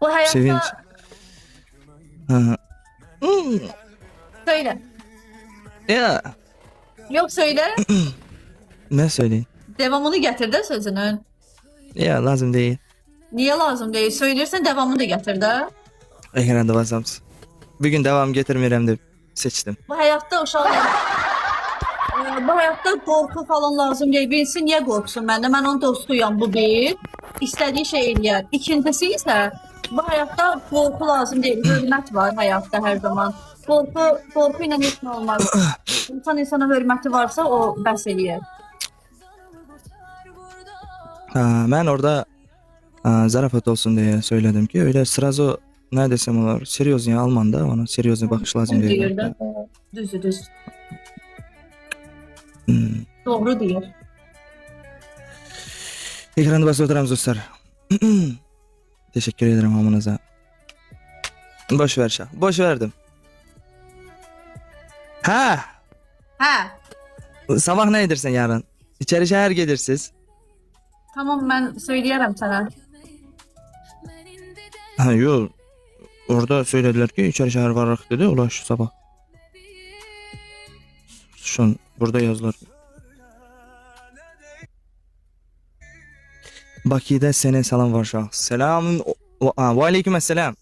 Bu Sevinç. hayatta Ha. söyle. Ya Yok söyle. ne söyleyeyim? Devamını getir de sözünün. Ya lazım değil. Niye lazım değil? Söylersen devamını da getir de. Ekranda basamız. Bugün devam getirmirəm de seçtim. Bu hayatta uşaqlar bu hayatta qorxu falan lazım değil. Birisi niyə qorxsun məndə? Mən onun dostuyam bu bir. İstədiyi şey eləyər. İkincisi isə bu hayatta qorxu lazım değil. Hörmət var həyatda hər zaman. Qorxu ilə heç nə olmaz. İnsan insana hörməti varsa o bəs eləyər. Ha, ben orada zarafat olsun diye söyledim ki öyle sırası ne desem olur. Serioznya Alman'da ona serioznya bakış lazım diye. Deyir də. Düzdür. Hmm. Doğru deyir. Ekranda basıp oturamız dostlar. Teşekkür ederim hamınıza. Boş ver şah. Boş verdim. Ha, Hə. sabah ne edirsən yarın? İçeri şehir gelirsiz. Tamam mən söyləyərəm sənə. Ha yok. Orada söylediler ki içeri şehir varıq dedi. Ulaş sabah. Şu an burada yazılar. Bakı'da sene salam var şah. Selamın. Ve aleyküm selam.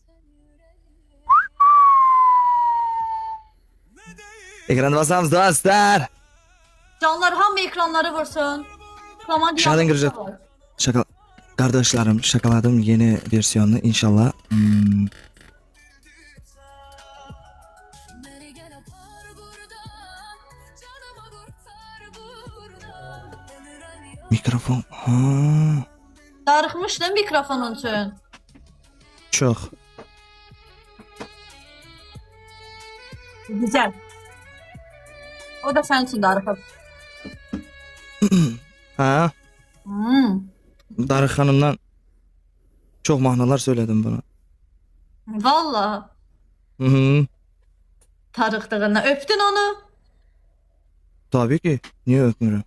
Ekranda basamız dostlar. Canlar hamı ekranları vursun. Komand Şadan girecek. Şaka kardeşlerim şakaladım yeni versiyonunu inşallah. Mikrofon. Ha. Darıxmışdın mikrofonun üçün. Çok. Güzel. O da sənin üçün darıxıb. Ha. Darık Hanım'dan çok mahnalar söyledim buna. Valla. Hı hı. Tarıqdığından öpdün onu. Tabii ki. Niye öpmürüm?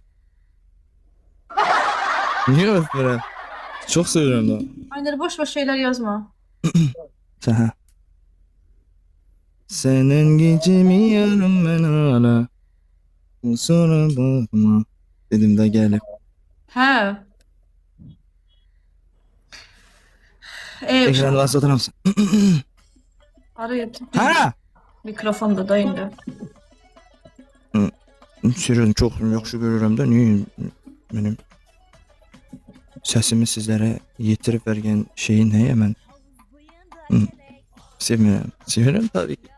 Niye öpmürüm? Çok seviyorum da. Aynır boş şeyler yazma. Sen. Senin gecemi yarım ben hala. Sonra bakma. Dedim de gelip. Hə. Ekranda basıp oturur musun? Arayıb. Ha! Mikrofonda da indi. Sürüyorum çok yaxşı görürüm de niye benim sesimi sizlere yetirip vergen şeyin ne hemen sevmiyorum. Seviyorum tabii ki.